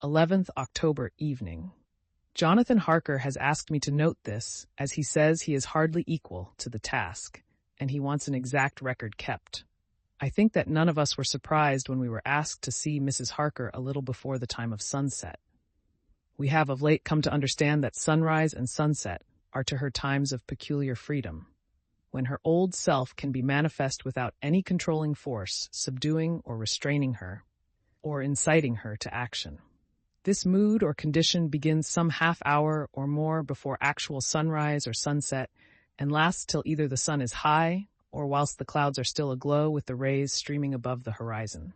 11th October evening. Jonathan Harker has asked me to note this, as he says he is hardly equal to the task, and he wants an exact record kept. I think that none of us were surprised when we were asked to see Mrs. Harker a little before the time of sunset. We have of late come to understand that sunrise and sunset are to her times of peculiar freedom, when her old self can be manifest without any controlling force subduing or restraining her, or inciting her to action. This mood or condition begins some half hour or more before actual sunrise or sunset and lasts till either the sun is high or whilst the clouds are still aglow with the rays streaming above the horizon.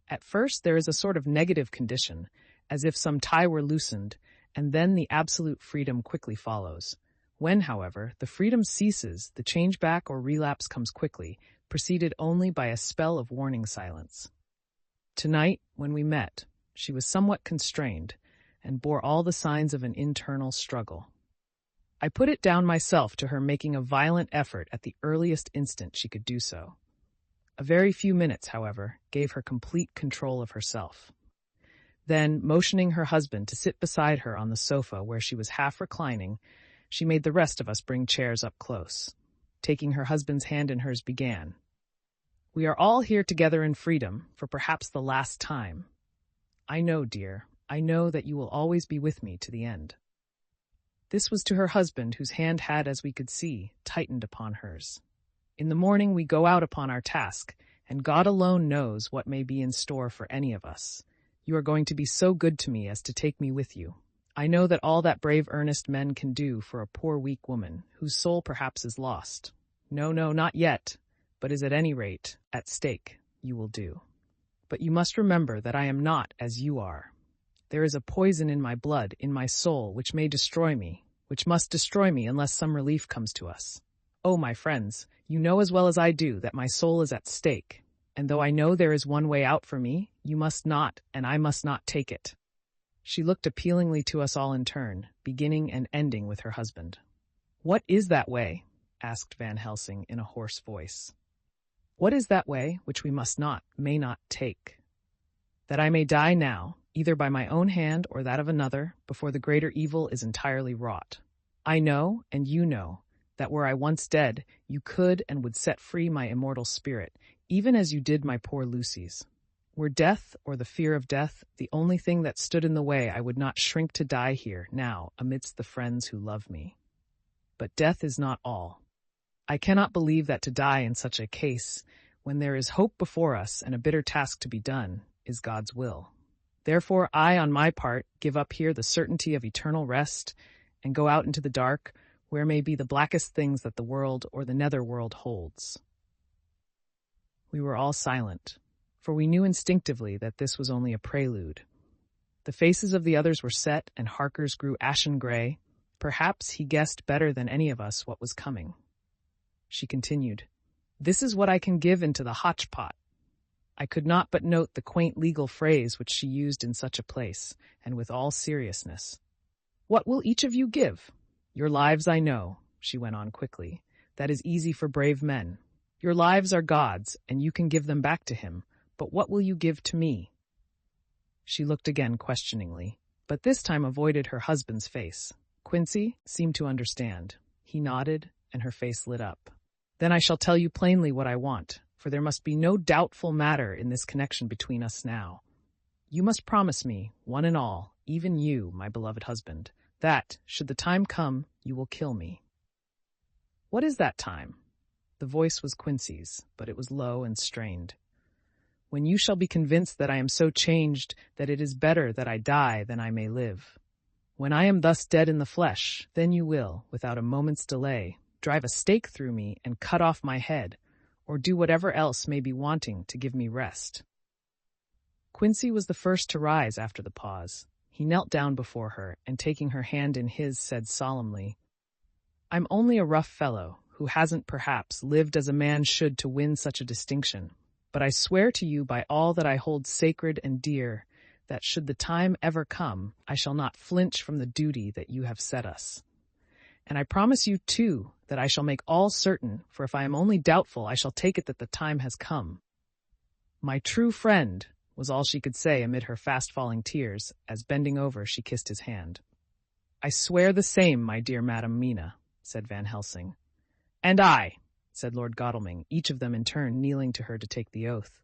At first there is a sort of negative condition, as if some tie were loosened, and then the absolute freedom quickly follows. When, however, the freedom ceases, the change back or relapse comes quickly, preceded only by a spell of warning silence. Tonight, when we met, she was somewhat constrained and bore all the signs of an internal struggle. I put it down myself to her making a violent effort at the earliest instant she could do so. A very few minutes, however, gave her complete control of herself. Then, motioning her husband to sit beside her on the sofa where she was half reclining, she made the rest of us bring chairs up close. Taking her husband's hand in hers, began, "We are all here together in freedom, for perhaps the last time. I know, dear, I know that you will always be with me to the end." This was to her husband, whose hand had, as we could see, tightened upon hers. "In the morning we go out upon our task, and God alone knows what may be in store for any of us. You are going to be so good to me as to take me with you. I know that all that brave, earnest men can do for a poor, weak woman, whose soul perhaps is lost. No, not yet, but is at any rate at stake, you will do. But you must remember that I am not as you are. There is a poison in my blood, in my soul, which may destroy me, which must destroy me unless some relief comes to us. Oh, my friends, you know as well as I do that my soul is at stake, and though I know there is one way out for me, you must not, and I must not take it." She looked appealingly to us all in turn, beginning and ending with her husband. "What is that way?" asked Van Helsing in a hoarse voice. "What is that way which we must not, may not take? That I may die now, either by my own hand or that of another, before the greater evil is entirely wrought. I know, and you know, that were I once dead, you could and would set free my immortal spirit, even as you did my poor Lucy's. Were death, or the fear of death, the only thing that stood in the way, I would not shrink to die here, now, amidst the friends who love me. But death is not all. I cannot believe that to die in such a case, when there is hope before us and a bitter task to be done, is God's will. Therefore I, on my part, give up here the certainty of eternal rest, and go out into the dark, where may be the blackest things that the world or the nether world holds." We were all silent, for we knew instinctively that this was only a prelude. The faces of the others were set, and Harker's grew ashen gray. Perhaps he guessed better than any of us what was coming. She continued, "This is what I can give into the hotchpot." I could not but note the quaint legal phrase which she used in such a place, and with all seriousness. "What will each of you give? Your lives I know," she went on quickly. "That is easy for brave men. Your lives are God's, and you can give them back to him. But what will you give to me?" She looked again questioningly, but this time avoided her husband's face. Quincy seemed to understand. He nodded, and her face lit up. "Then I shall tell you plainly what I want, for there must be no doubtful matter in this connection between us now. You must promise me, one and all, even you, my beloved husband, that, should the time come, you will kill me." "What is that time?" The voice was Quincy's, but it was low and strained. "When you shall be convinced that I am so changed that it is better that I die than I may live. When I am thus dead in the flesh, then you will, without a moment's delay, drive a stake through me and cut off my head, or do whatever else may be wanting to give me rest." Quincy was the first to rise after the pause. He knelt down before her, and taking her hand in his, said solemnly, "I'm only a rough fellow, who hasn't, perhaps, lived as a man should to win such a distinction, but I swear to you by all that I hold sacred and dear, that should the time ever come, I shall not flinch from the duty that you have set us. And I promise you, too, that I shall make all certain, for if I am only doubtful, I shall take it that the time has come. My true friend, was all she could say amid her fast-falling tears, as bending over she kissed his hand. "I swear the same, my dear Madam Mina," said Van Helsing. "And I," said Lord Godalming, each of them in turn kneeling to her to take the oath.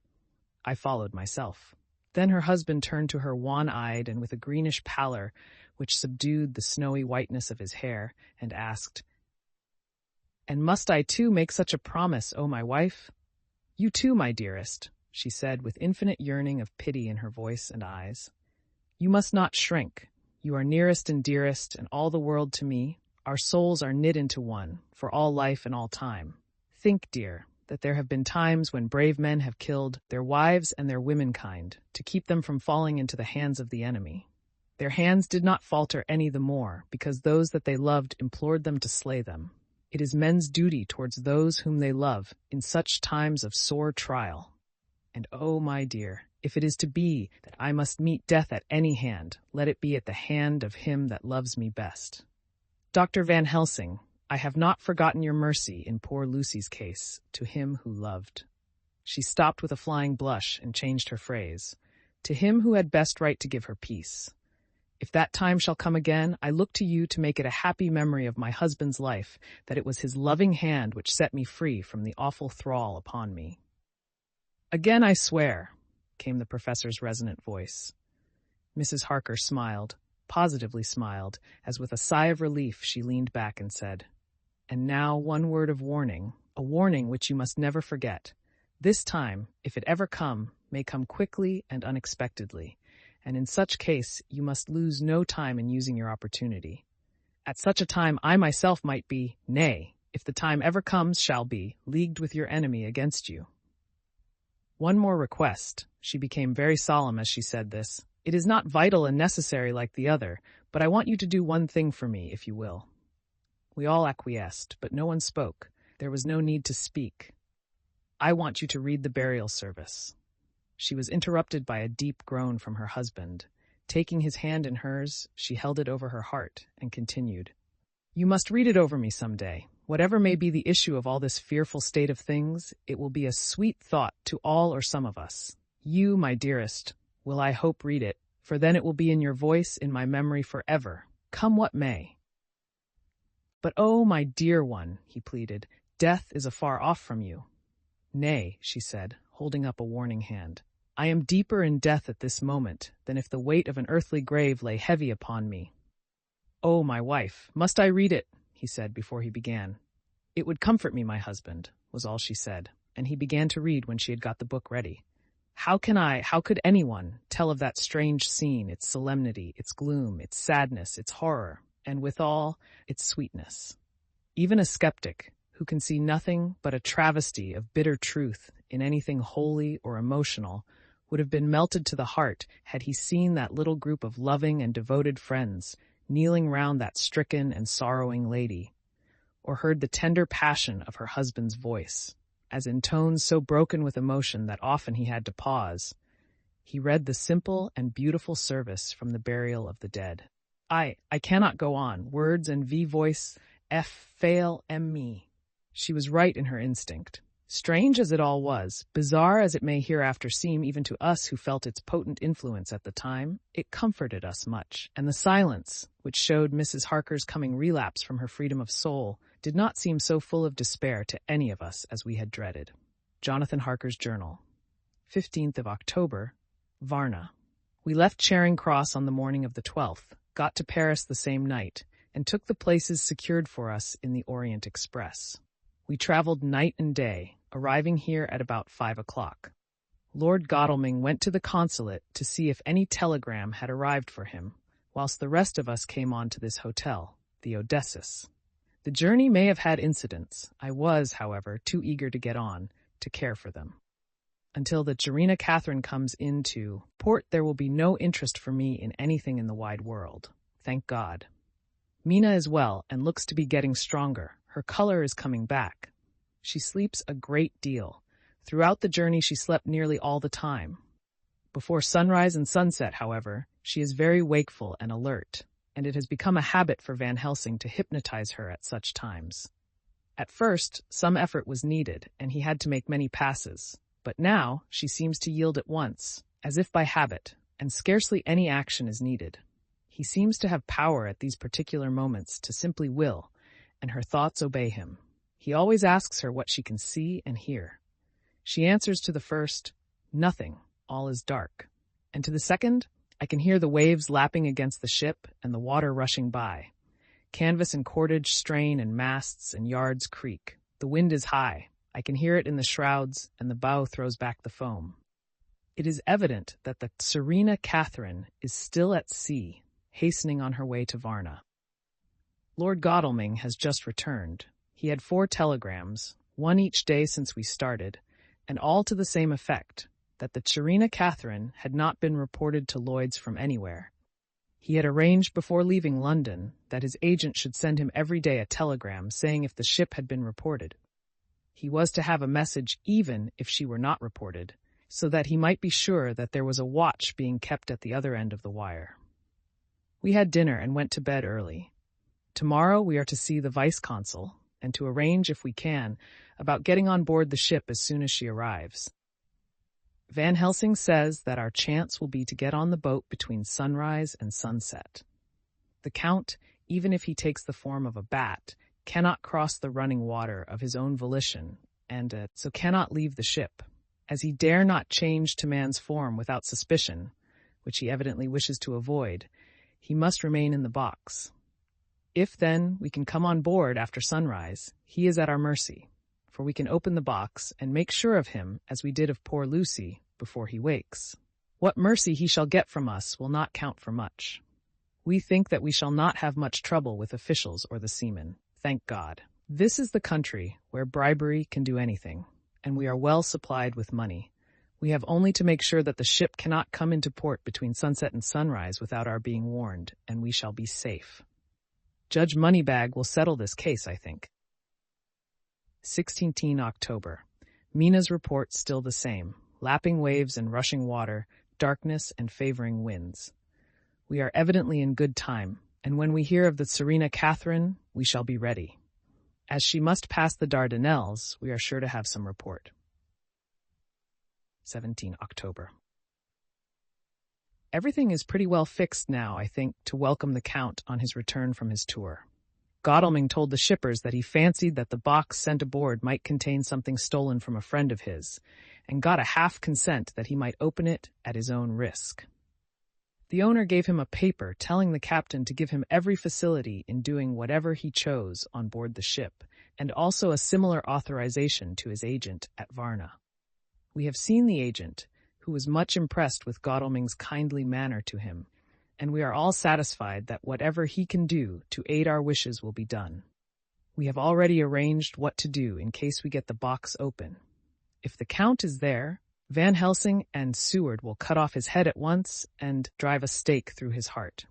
I followed myself. Then her husband turned to her wan-eyed and with a greenish pallor which subdued the snowy whiteness of his hair, and asked, "And must I too make such a promise, O my wife?" "You too, my dearest," she said with infinite yearning of pity in her voice and eyes. "You must not shrink. You are nearest and dearest, and all the world to me. Our souls are knit into one, for all life and all time. Think, dear, that there have been times when brave men have killed their wives and their womenkind to keep them from falling into the hands of the enemy. Their hands did not falter any the more, because those that they loved implored them to slay them. It is men's duty towards those whom they love in such times of sore trial. And oh, my dear, if it is to be that I must meet death at any hand, let it be at the hand of him that loves me best. Dr. Van Helsing, I have not forgotten your mercy in poor Lucy's case, to him who loved." She stopped with a flying blush and changed her phrase. "To him who had best right to give her peace. If that time shall come again, I look to you to make it a happy memory of my husband's life, that it was his loving hand which set me free from the awful thrall upon me." "Again I swear," came the professor's resonant voice. Mrs. Harker smiled, positively smiled, as with a sigh of relief she leaned back and said, "And now one word of warning, a warning which you must never forget. This time, if it ever come, may come quickly and unexpectedly, and in such case you must lose no time in using your opportunity. At such a time I myself might be, nay, if the time ever comes shall be, leagued with your enemy against you. One more request." She became very solemn as she said this. "It is not vital and necessary like the other, but I want you to do one thing for me, if you will." We all acquiesced, but no one spoke. There was no need to speak. "I want you to read the burial service." She was interrupted by a deep groan from her husband. Taking his hand in hers, she held it over her heart and continued, "You must read it over me some day. Whatever may be the issue of all this fearful state of things, it will be a sweet thought to all or some of us. You, my dearest, will I hope read it, for then it will be in your voice in my memory forever, come what may." "But oh, my dear one," he pleaded, "death is afar off from you." "Nay," she said, holding up a warning hand. "I am deeper in death at this moment than if the weight of an earthly grave lay heavy upon me." "Oh, my wife, must I read it?" he said before he began. "It would comfort me, my husband," was all she said, and he began to read when she had got the book ready. How could anyone tell of that strange scene, its solemnity, its gloom, its sadness, its horror, and withal, its sweetness? Even a skeptic, who can see nothing but a travesty of bitter truth in anything holy or emotional, would have been melted to the heart had he seen that little group of loving and devoted friends kneeling round that stricken and sorrowing lady, or heard the tender passion of her husband's voice, as in tones so broken with emotion that often he had to pause, he read the simple and beautiful service from the burial of the dead. I cannot go on. Words and voice fail me. She was right in her instinct. Strange as it all was, bizarre as it may hereafter seem even to us who felt its potent influence at the time, it comforted us much, and the silence, which showed Mrs. Harker's coming relapse from her freedom of soul, did not seem so full of despair to any of us as we had dreaded. Jonathan Harker's Journal. 15th of October, Varna. We left Charing Cross on the morning of the 12th, got to Paris the same night, and took the places secured for us in the Orient Express. We traveled night and day, arriving here at about 5 o'clock. Lord Godalming went to the consulate to see if any telegram had arrived for him, whilst the rest of us came on to this hotel, the Odysseus. The journey may have had incidents. I was, however, too eager to get on to care for them. Until the Jarina Catherine comes into port, there will be no interest for me in anything in the wide world. Thank God. Mina is well and looks to be getting stronger. Her color is coming back. She sleeps a great deal. Throughout the journey she slept nearly all the time. Before sunrise and sunset, however, she is very wakeful and alert, and it has become a habit for Van Helsing to hypnotize her at such times. At first, some effort was needed, and he had to make many passes, but now she seems to yield at once, as if by habit, and scarcely any action is needed. He seems to have power at these particular moments to simply will, and her thoughts obey him. He always asks her what she can see and hear. She answers to the first, "Nothing, all is dark." And to the second, "I can hear the waves lapping against the ship and the water rushing by. Canvas and cordage strain and masts and yards creak. The wind is high. I can hear it in the shrouds, and the bow throws back the foam." It is evident that the Serena Catherine is still at sea, hastening on her way to Varna. Lord Godalming has just returned. He had 4 telegrams, one each day since we started, and all to the same effect, that the Serena Catherine had not been reported to Lloyd's from anywhere. He had arranged before leaving London that his agent should send him every day a telegram saying if the ship had been reported. He was to have a message even if she were not reported, so that he might be sure that there was a watch being kept at the other end of the wire. We had dinner and went to bed early. Tomorrow we are to see the vice-consul, and to arrange, if we can, about getting on board the ship as soon as she arrives. Van Helsing says that our chance will be to get on the boat between sunrise and sunset. The Count, even if he takes the form of a bat, cannot cross the running water of his own volition, and so cannot leave the ship. As he dare not change to man's form without suspicion, which he evidently wishes to avoid, he must remain in the box. If, then, we can come on board after sunrise, he is at our mercy, for we can open the box and make sure of him as we did of poor Lucy before he wakes. What mercy he shall get from us will not count for much. We think that we shall not have much trouble with officials or the seamen, thank God. This is the country where bribery can do anything, and we are well supplied with money. We have only to make sure that the ship cannot come into port between sunset and sunrise without our being warned, and we shall be safe. Judge Moneybag will settle this case, I think. 16 October. Mina's report still the same. Lapping waves and rushing water, darkness and favoring winds. We are evidently in good time, and when we hear of the Serena Catherine, we shall be ready. As she must pass the Dardanelles, we are sure to have some report. 17 October. Everything is pretty well fixed now, I think, to welcome the Count on his return from his tour. Godalming told the shippers that he fancied that the box sent aboard might contain something stolen from a friend of his, and got a half consent that he might open it at his own risk. The owner gave him a paper telling the captain to give him every facility in doing whatever he chose on board the ship, and also a similar authorization to his agent at Varna. We have seen the agent, who was much impressed with Godalming's kindly manner to him, and we are all satisfied that whatever he can do to aid our wishes will be done. We have already arranged what to do in case we get the box open. If the Count is there, Van Helsing and Seward will cut off his head at once and drive a stake through his heart.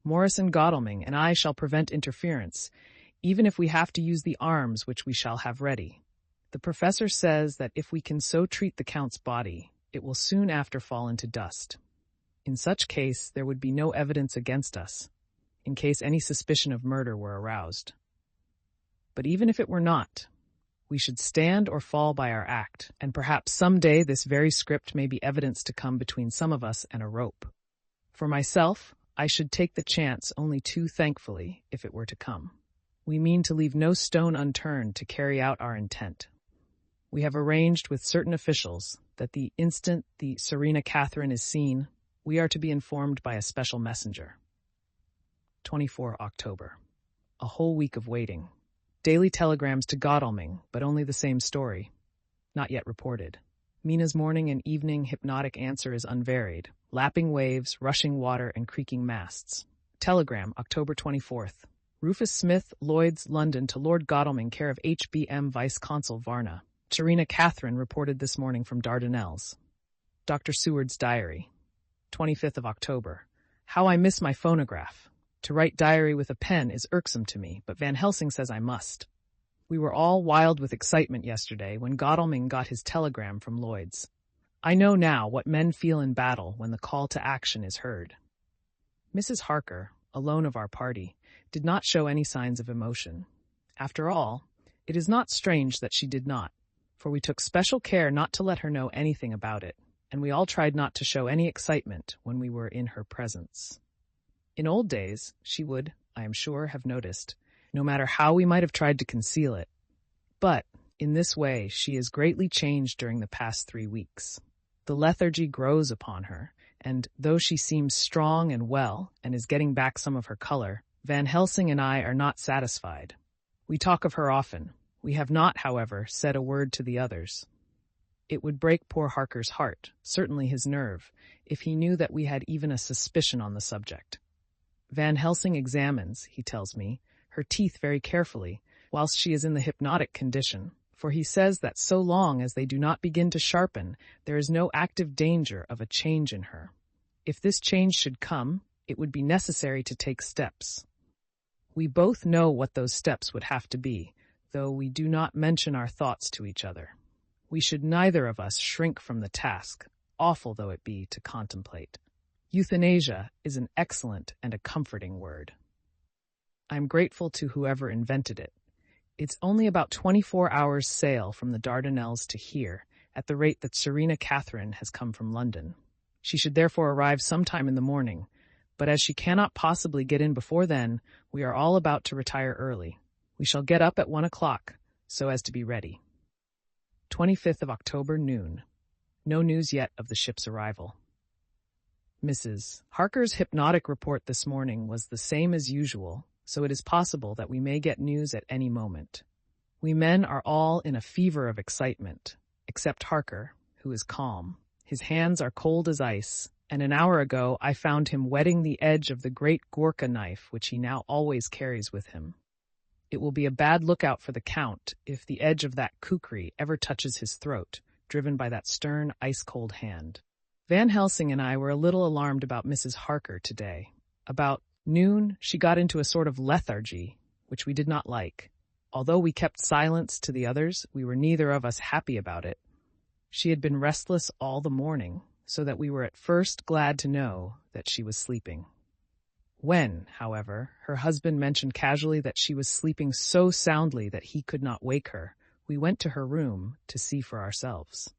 Morris and Godalming and I shall prevent interference, even if we have to use the arms which we shall have ready. The professor says that if we can so treat the Count's body, it will soon after fall into dust. In such case, there would be no evidence against us, in case any suspicion of murder were aroused. But even if it were not, we should stand or fall by our act, and perhaps some day this very script may be evidence to come between some of us and a rope. For myself, I should take the chance only too thankfully if it were to come. We mean to leave no stone unturned to carry out our intent. We have arranged with certain officials that the instant the Serena Catherine is seen, we are to be informed by a special messenger. 24 October. A whole week of waiting. Daily telegrams to Godalming, but only the same story. Not yet reported. Mina's morning and evening hypnotic answer is unvaried. Lapping waves, rushing water, and creaking masts. Telegram, October 24th. Rufus Smith, Lloyd's, London, to Lord Godalming, care of HBM Vice-Consul Varna. Serena Catherine reported this morning from Dardanelles. Dr. Seward's diary. 25th of October. How I miss my phonograph. To write diary with a pen is irksome to me, but Van Helsing says I must. We were all wild with excitement yesterday when Godalming got his telegram from Lloyd's. I know now what men feel in battle when the call to action is heard. Mrs. Harker, alone of our party, did not show any signs of emotion. After all, it is not strange that she did not, for we took special care not to let her know anything about it, and we all tried not to show any excitement when we were in her presence. In old days, she would, I am sure, have noticed, no matter how we might have tried to conceal it. But, in this way, she is greatly changed during the past 3 weeks. The lethargy grows upon her, and though she seems strong and well and is getting back some of her color, Van Helsing and I are not satisfied. We talk of her often. We have not, however, said a word to the others. It would break poor Harker's heart, certainly his nerve, if he knew that we had even a suspicion on the subject. Van Helsing examines, he tells me, her teeth very carefully, whilst she is in the hypnotic condition, for he says that so long as they do not begin to sharpen, there is no active danger of a change in her. If this change should come, it would be necessary to take steps. We both know what those steps would have to be, though we do not mention our thoughts to each other. We should neither of us shrink from the task, awful though it be to contemplate. Euthanasia is an excellent and a comforting word. I am grateful to whoever invented it. It's only about 24 hours' sail from the Dardanelles to here, at the rate that Serena Catherine has come from London. She should therefore arrive sometime in the morning, but as she cannot possibly get in before then, we are all about to retire early. We shall get up at 1 o'clock, so as to be ready. 25th of October, noon. No news yet of the ship's arrival. Mrs. Harker's hypnotic report this morning was the same as usual, so it is possible that we may get news at any moment. We men are all in a fever of excitement, except Harker, who is calm. His hands are cold as ice, and an hour ago I found him wetting the edge of the great Gurkha knife which he now always carries with him. It will be a bad lookout for the Count if the edge of that kukri ever touches his throat, driven by that stern, ice-cold hand. Van Helsing and I were a little alarmed about Mrs. Harker today. About noon, she got into a sort of lethargy, which we did not like. Although we kept silence to the others, we were neither of us happy about it. She had been restless all the morning, so that we were at first glad to know that she was sleeping. When, however, her husband mentioned casually that she was sleeping so soundly that he could not wake her, we went to her room to see for ourselves.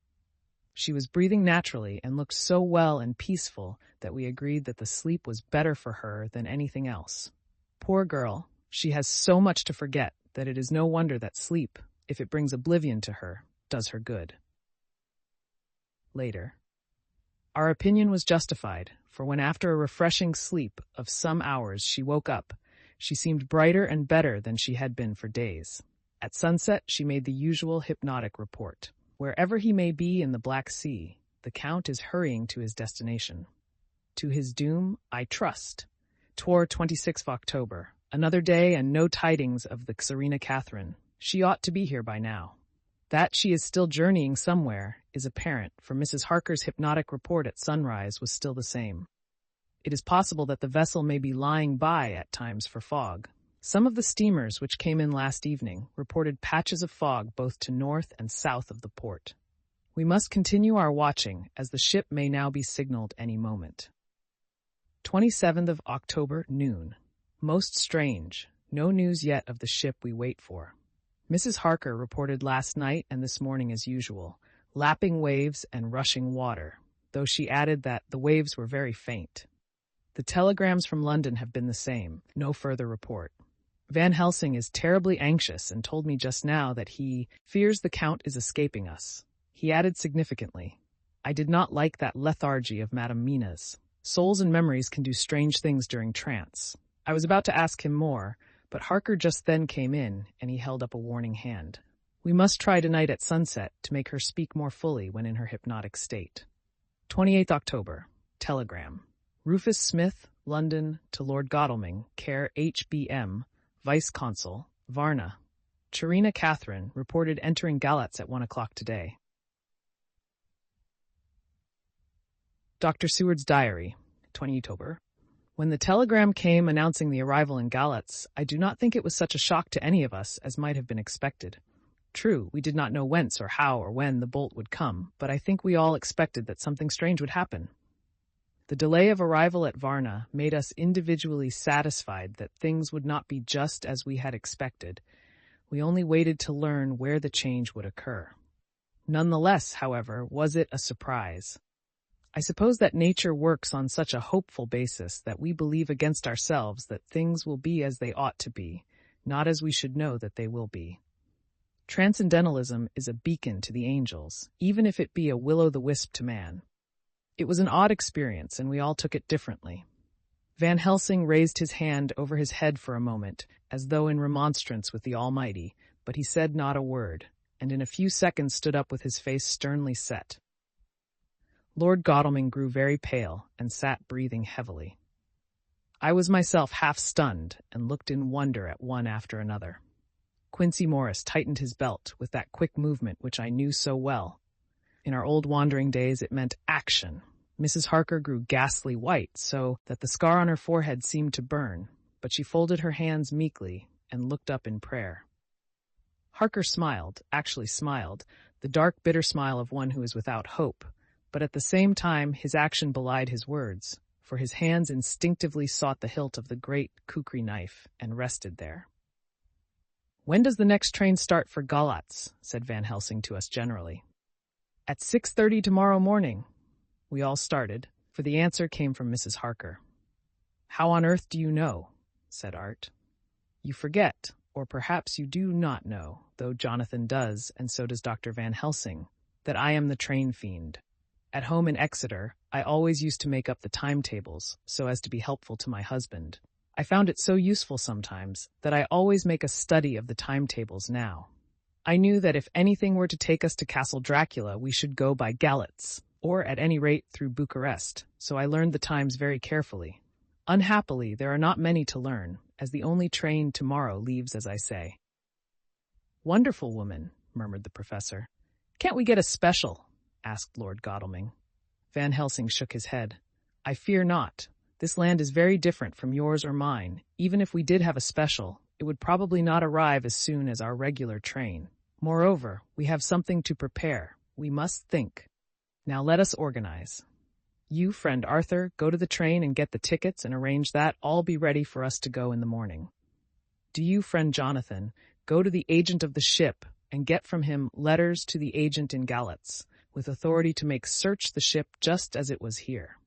She was breathing naturally and looked so well and peaceful that we agreed that the sleep was better for her than anything else. Poor girl, she has so much to forget that it is no wonder that sleep, if it brings oblivion to her, does her good. Later. Our opinion was justified, for when after a refreshing sleep of some hours she woke up, she seemed brighter and better than she had been for days. At sunset she made the usual hypnotic report. Wherever he may be in the Black Sea, the Count is hurrying to his destination. To his doom, I trust. 26th of October, another day and no tidings of the Serena Catherine. She ought to be here by now. That she is still journeying somewhere is apparent, for Mrs. Harker's hypnotic report at sunrise was still the same. It is possible that the vessel may be lying by at times for fog. Some of the steamers which came in last evening reported patches of fog both to north and south of the port. We must continue our watching, as the ship may now be signaled any moment. 27th of October, noon. Most strange. No news yet of the ship we wait for. Mrs. Harker reported last night and this morning as usual, lapping waves and rushing water, though she added that the waves were very faint. The telegrams from London have been the same, no further report. Van Helsing is terribly anxious and told me just now that he fears the Count is escaping us. He added significantly, I did not like that lethargy of Madame Mina's. Souls and memories can do strange things during trance. I was about to ask him more, but Harker just then came in, and he held up a warning hand. We must try tonight at sunset to make her speak more fully when in her hypnotic state. 28th October. Telegram. Rufus Smith, London, to Lord Godalming, care HBM, Vice-Consul, Varna. Serena Catherine reported entering Galatz at 1 o'clock today. Dr. Seward's diary, 20 October. When the telegram came announcing the arrival in Galatz, I do not think it was such a shock to any of us as might have been expected. True, we did not know whence or how or when the bolt would come, but I think we all expected that something strange would happen. The delay of arrival at Varna made us individually satisfied that things would not be just as we had expected. We only waited to learn where the change would occur. Nonetheless, however, was it a surprise. I suppose that nature works on such a hopeful basis that we believe against ourselves that things will be as they ought to be, not as we should know that they will be. Transcendentalism is a beacon to the angels, even if it be a will-o'-the-wisp to man. It was an odd experience, and we all took it differently. Van Helsing raised his hand over his head for a moment, as though in remonstrance with the Almighty, but he said not a word, and in a few seconds stood up with his face sternly set. Lord Godalming grew very pale and sat breathing heavily. I was myself half stunned and looked in wonder at one after another. Quincy Morris tightened his belt with that quick movement which I knew so well. In our old wandering days it meant action. Mrs. Harker grew ghastly white so that the scar on her forehead seemed to burn, but she folded her hands meekly and looked up in prayer. Harker smiled, actually smiled, the dark, bitter smile of one who is without hope, but at the same time his action belied his words, for his hands instinctively sought the hilt of the great kukri knife and rested there. "When does the next train start for Galatz?" said Van Helsing to us generally. "At 6:30 tomorrow morning." We all started, for the answer came from Mrs. Harker. "How on earth do you know?" said Art. "You forget, or perhaps you do not know, though Jonathan does, and so does Dr. Van Helsing, that I am the train fiend. At home in Exeter, I always used to make up the timetables, so as to be helpful to my husband. I found it so useful sometimes that I always make a study of the timetables now. I knew that if anything were to take us to Castle Dracula, we should go by Galatz, or at any rate through Bucharest, so I learned the times very carefully. Unhappily, there are not many to learn, as the only train tomorrow leaves, as I say." "Wonderful woman," murmured the professor. "Can't we get a special?" asked Lord Godalming. Van Helsing shook his head. "I fear not. This land is very different from yours or mine. Even if we did have a special, it would probably not arrive as soon as our regular train. Moreover, we have something to prepare. We must think. Now let us organize. You, friend Arthur, go to the train and get the tickets and arrange that all be ready for us to go in the morning. Do you, friend Jonathan, go to the agent of the ship and get from him letters to the agent in Galatz, with authority to make search the ship just as it was here.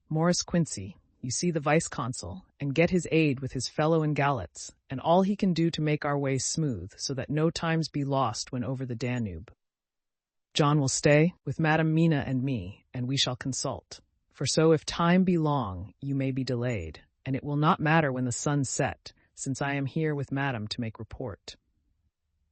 Morris Quincy, you see the vice-consul, and get his aid with his fellow in Galatz, and all he can do to make our way smooth, so that no times be lost when over the Danube. John will stay with Madam Mina and me, and we shall consult. For so if time be long, you may be delayed, and it will not matter when the sun set, since I am here with Madam to make report."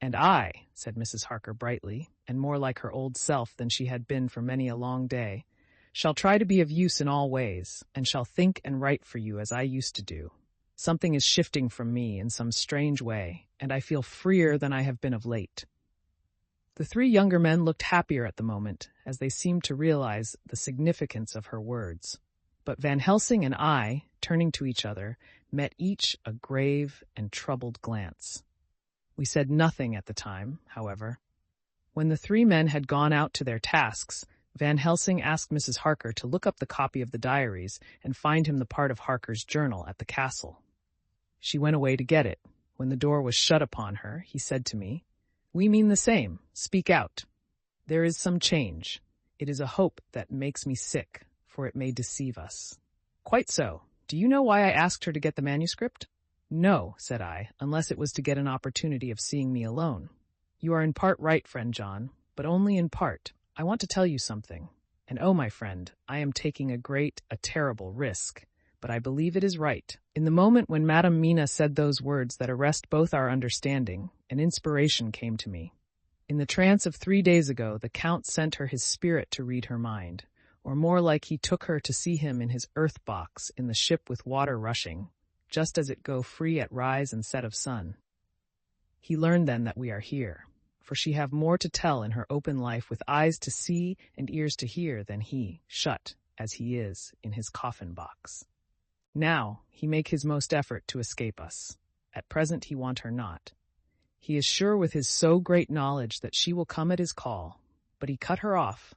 "And I," said Mrs. Harker brightly, and more like her old self than she had been for many a long day, "shall try to be of use in all ways, and shall think and write for you as I used to do. Something is shifting from me in some strange way, and I feel freer than I have been of late." The three younger men looked happier at the moment, as they seemed to realize the significance of her words. But Van Helsing and I, turning to each other, met each a grave and troubled glance. We said nothing at the time, however. When the three men had gone out to their tasks, Van Helsing asked Mrs. Harker to look up the copy of the diaries and find him the part of Harker's journal at the castle. She went away to get it. When the door was shut upon her, he said to me, "We mean the same. Speak out. There is some change. It is a hope that makes me sick, for it may deceive us." "Quite so. Do you know why I asked her to get the manuscript?" "No," said I, "unless it was to get an opportunity of seeing me alone." "You are in part right, friend John, but only in part. I want to tell you something. And oh, my friend, I am taking a terrible risk, but I believe it is right. In the moment when Madam Mina said those words that arrest both our understanding, an inspiration came to me. In the trance of 3 days ago, the Count sent her his spirit to read her mind, or more like he took her to see him in his earth box in the ship with water rushing, just as it go free at rise and set of sun. He learned then that we are here, for she have more to tell in her open life with eyes to see and ears to hear than he, shut, as he is, in his coffin box. Now he make his most effort to escape us. At present he want her not. He is sure with his so great knowledge that she will come at his call, but he cut her off,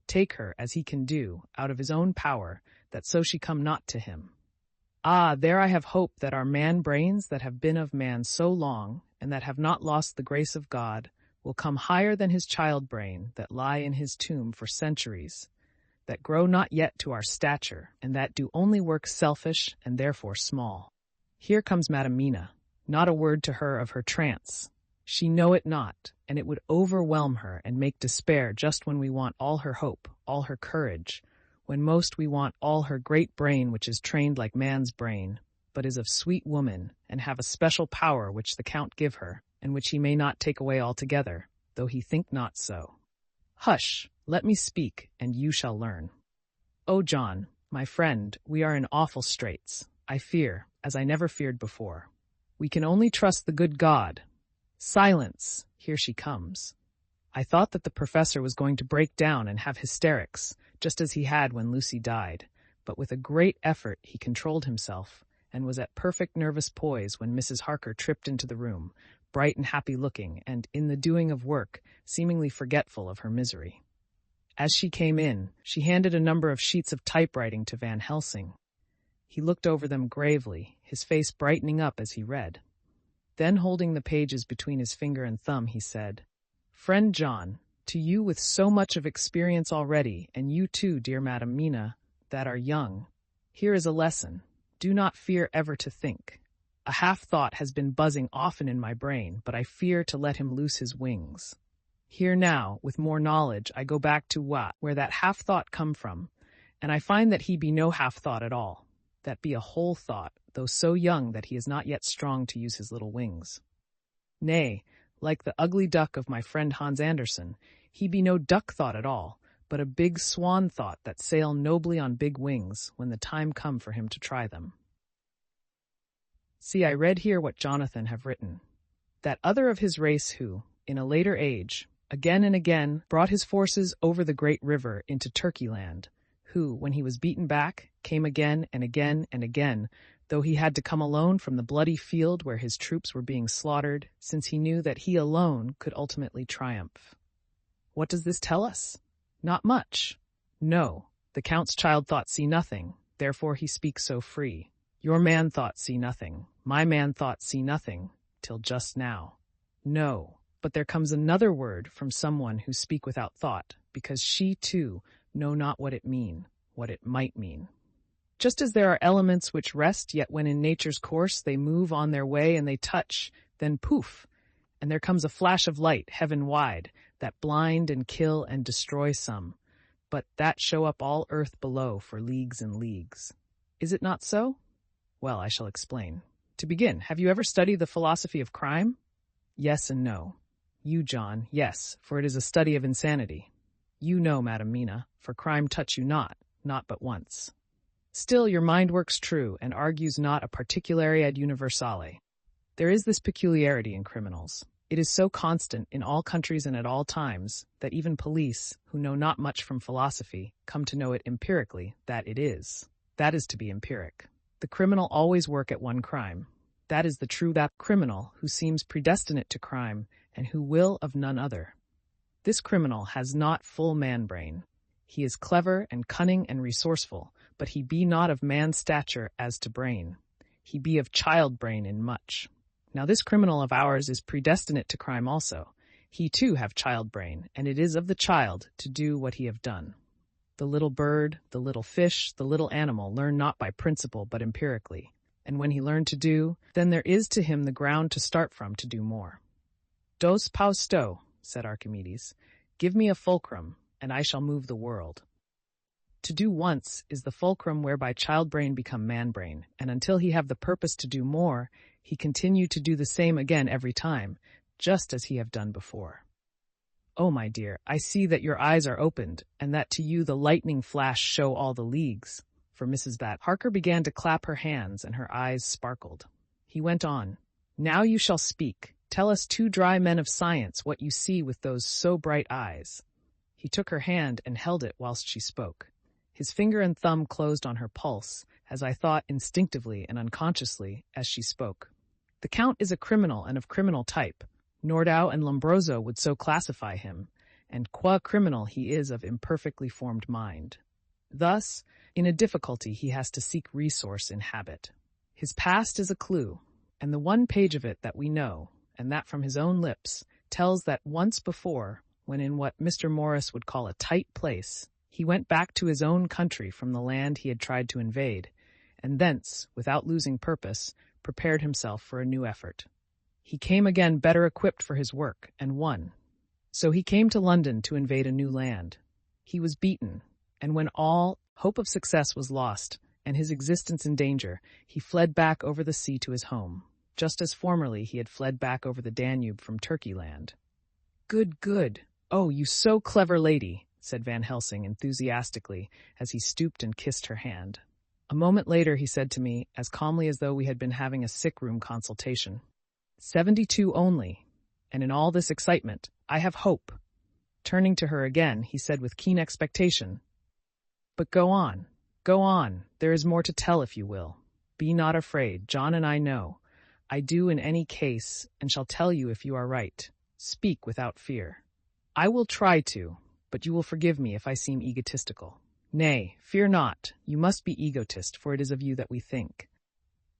take her, as he can do, out of his own power, that so she come not to him. Ah, there I have hope that our man-brains that have been of man so long, and that have not lost the grace of God, will come higher than his child-brain that lie in his tomb for centuries, that grow not yet to our stature, and that do only work selfish and therefore small. Here comes Madam Mina, not a word to her of her trance. She know it not, and it would overwhelm her and make despair just when we want all her hope, all her courage, when most we want all her great brain which is trained like man's brain, but is of sweet woman, and have a special power which the Count give her, and which he may not take away altogether, though he think not so. Hush, let me speak, and you shall learn. Oh, John, my friend, we are in awful straits, I fear, as I never feared before. We can only trust the good God. Silence, here she comes. I thought that the professor was going to break down and have hysterics, just as he had when Lucy died, but with a great effort he controlled himself, and was at perfect nervous poise when Mrs. Harker tripped into the room, bright and happy-looking, and, in the doing of work, seemingly forgetful of her misery. As she came in, she handed a number of sheets of typewriting to Van Helsing. He looked over them gravely, his face brightening up as he read. Then, holding the pages between his finger and thumb, he said, "Friend John, to you with so much of experience already, and you too, dear Madam Mina, that are young, here is a lesson. Do not fear ever to think. A half-thought has been buzzing often in my brain, but I fear to let him loose his wings. Here now, with more knowledge, I go back to where that half-thought come from, and I find that he be no half-thought at all, that be a whole thought, though so young that he is not yet strong to use his little wings. Nay, like the ugly duck of my friend Hans Andersen, he be no duck-thought at all, but a big swan-thought that sail nobly on big wings when the time come for him to try them." See, I read here what Jonathan have written. That other of his race who, in a later age, again and again brought his forces over the great river into Turkey land, who, when he was beaten back, came again and again and again, though he had to come alone from the bloody field where his troops were being slaughtered, since he knew that he alone could ultimately triumph. What does this tell us? Not much. No, the Count's child thought see nothing, therefore he speaks so free. Your man thought see nothing, my man thought see nothing, till just now. No, but there comes another word from someone who speak without thought, because she, too, know not what it might mean. Just as there are elements which rest, yet when in nature's course they move on their way and they touch, then poof, and there comes a flash of light heaven-wide, that blind and kill and destroy some, but that show up all earth below for leagues and leagues. Is it not so? Well, I shall explain. To begin, have you ever studied the philosophy of crime? Yes and no. You, John, yes, for it is a study of insanity. You know, Madam Mina, for crime touch you not but once. Still, your mind works true, and argues not a particulare ad universale. There is this peculiarity in criminals. It is so constant in all countries and at all times, that even police, who know not much from philosophy, come to know it empirically, that it is. That is to be empiric. The criminal always work at one crime. That is the true that criminal who seems predestinate to crime, and who will of none other. This criminal has not full man-brain. He is clever and cunning and resourceful, but he be not of man's stature as to brain. He be of child-brain in much. Now this criminal of ours is predestinate to crime also. He too have child-brain, and it is of the child to do what he have done. The little bird, the little fish, the little animal learn not by principle but empirically, and when he learn to do, then there is to him the ground to start from to do more. Dos paus sto, said Archimedes. Give me a fulcrum, and I shall move the world. To do once is the fulcrum whereby child-brain become man-brain, and until he have the purpose to do more, he continue to do the same again every time, just as he have done before. Oh, my dear, I see that your eyes are opened, and that to you the lightning flash show all the leagues. For Mrs. Bat Harker began to clap her hands, and her eyes sparkled. He went on, "Now you shall speak. Tell us two dry men of science what you see with those so bright eyes." He took her hand and held it whilst she spoke. His finger and thumb closed on her pulse, as I thought instinctively and unconsciously, as she spoke. The Count is a criminal and of criminal type. Nordau and Lombroso would so classify him, and qua criminal he is of imperfectly formed mind. Thus, in a difficulty he has to seek resource in habit. His past is a clue, and the one page of it that we know, and that from his own lips, tells that once before, when in what Mr. Morris would call a tight place, He went back to his own country from the land he had tried to invade, and thence, without losing purpose, prepared himself for a new effort. He came again better equipped for his work, and won. So he came to London to invade a new land. He was beaten, and when all hope of success was lost, and his existence in danger, he fled back over the sea to his home, just as formerly he had fled back over the Danube from Turkey land. Good, good. Oh, you so clever lady, said Van Helsing enthusiastically as he stooped and kissed her hand. A moment later he said to me, as calmly as though we had been having a sick-room consultation, 72 only, and in all this excitement, I have hope. Turning to her again, he said with keen expectation, But go on, there is more to tell if you will. Be not afraid, John and I know. I do in any case, and shall tell you if you are right. Speak without fear. I will try to, but you will forgive me if I seem egotistical. Nay, fear not, you must be egotist, for it is of you that we think.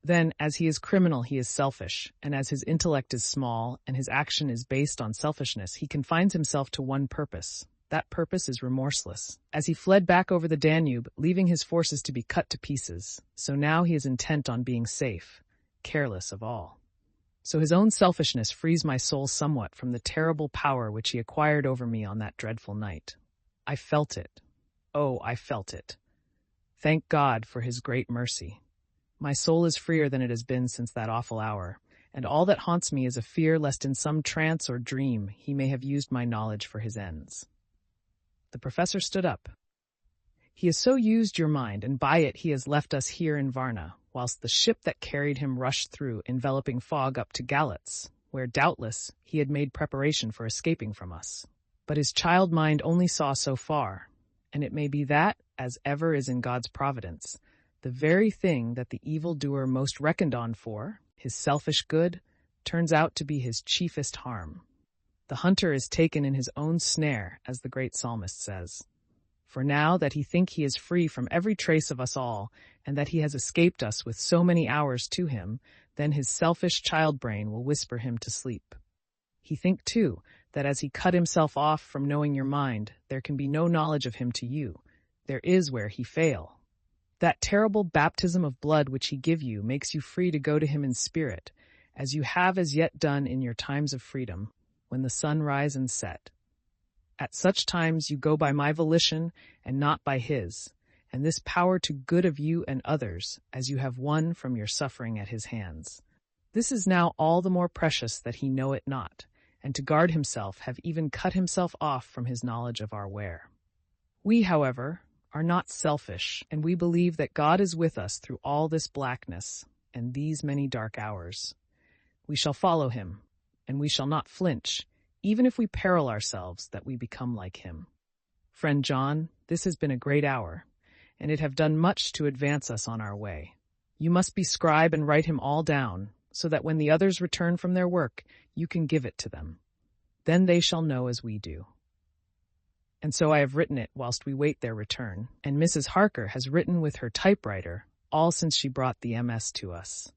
Then, as he is criminal, he is selfish, and as his intellect is small, and his action is based on selfishness, he confines himself to one purpose. That purpose is remorseless. As he fled back over the Danube, leaving his forces to be cut to pieces, so now he is intent on being safe, careless of all. So his own selfishness frees my soul somewhat from the terrible power which he acquired over me on that dreadful night. I felt it. Oh, I felt it. Thank God for his great mercy. My soul is freer than it has been since that awful hour, and all that haunts me is a fear lest in some trance or dream he may have used my knowledge for his ends. The professor stood up. He has so used your mind, and by it he has left us here in Varna, whilst the ship that carried him rushed through enveloping fog up to Galatz, where doubtless he had made preparation for escaping from us. But his child mind only saw so far, and it may be that, as ever is in God's providence, the very thing that the evildoer most reckoned on for, his selfish good, turns out to be his chiefest harm. The hunter is taken in his own snare, as the great psalmist says. For now that he think he is free from every trace of us all, and that he has escaped us with so many hours to him, then his selfish child brain will whisper him to sleep. He think, too, that as he cut himself off from knowing your mind, there can be no knowledge of him to you. There is where he fail. That terrible baptism of blood which he give you makes you free to go to him in spirit, as you have as yet done in your times of freedom, when the sun rise and set. At such times you go by my volition and not by his, and this power to good of you and others, as you have won from your suffering at his hands. This is now all the more precious that he know it not, and to guard himself have even cut himself off from his knowledge of our where. We, however, are not selfish, and we believe that God is with us through all this blackness and these many dark hours. We shall follow him, and we shall not flinch, even if we peril ourselves that we become like him. Friend John, this has been a great hour, and it have done much to advance us on our way. You must be scribe and write him all down, so that when the others return from their work, you can give it to them. Then they shall know as we do. And so I have written it whilst we wait their return, and Mrs. Harker has written with her typewriter, all since she brought the MS to us.